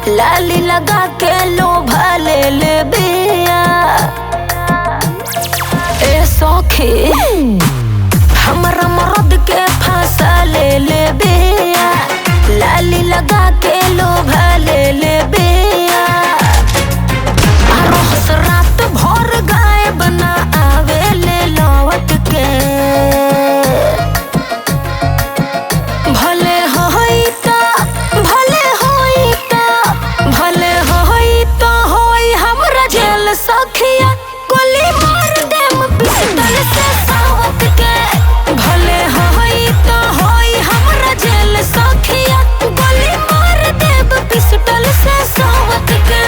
लाली लगा के लोभा ले बिया। ए सौखी हमरा मर्द के फांसा ले बिया। लाली लगा के लोभा ले बिया। रोज रात भर गाय बना आवे ले लौट के। भले होई तो हमरा जेल सखिया गोली मार देम पिस्टल से सावत के। भले होई तो हमरा जेल सखिया गोली मार देम पिस्टल से सावत के।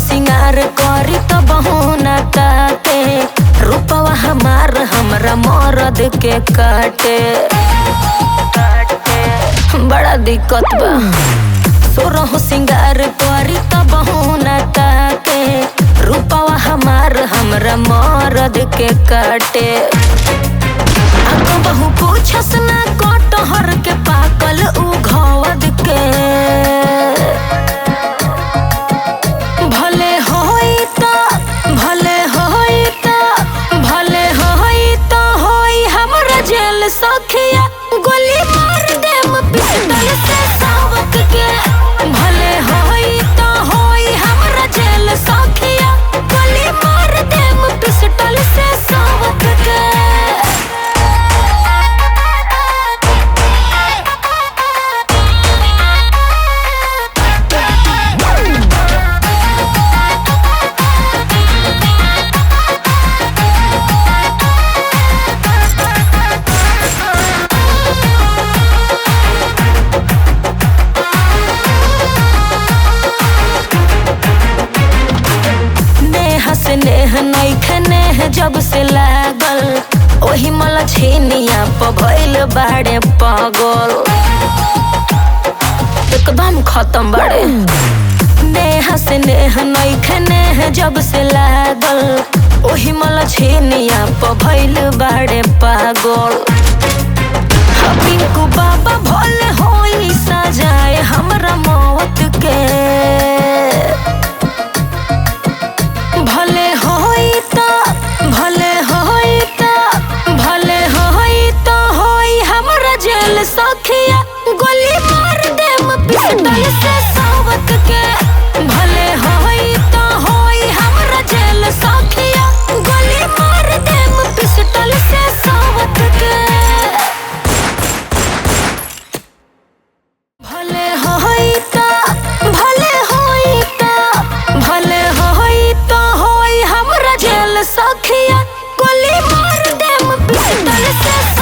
सिंगार करी तो बहुना ताके। रूपवा हमरा मर्द के काटे बड़ा दिक्कत बा। सोरहो सिंगार करी तो बहुना ताके। रूपवा हमरा मर्द के काटे। बहु पूछस ना कटहर के पाकल उ घवद के। सखिया गोली मार देम पिस्टल से सावत के। भले होई तो हमरा जेल सखिया गोली मार देम पिस्टल से सावत के। स्नेह नइखे जब से लागल। ओही मला छेनिया प भइल बाड़े पागल। एकदम खत्म बाड़े। नेहा स्नेह नइखे जब से लागल। ओही मला छेनिया प भइल बाड़े पागल। पिंकू बाबा भोले होई सजाए हमरा मौत के। सखिया गोली मार देम पिस्टल से सावत के। भले होई तो हमरा जेल सखिया गोली मार देम पिस्टल से सावत के। भले होई तो हमरा जेल सखिया गोली मार देम पिस्टल से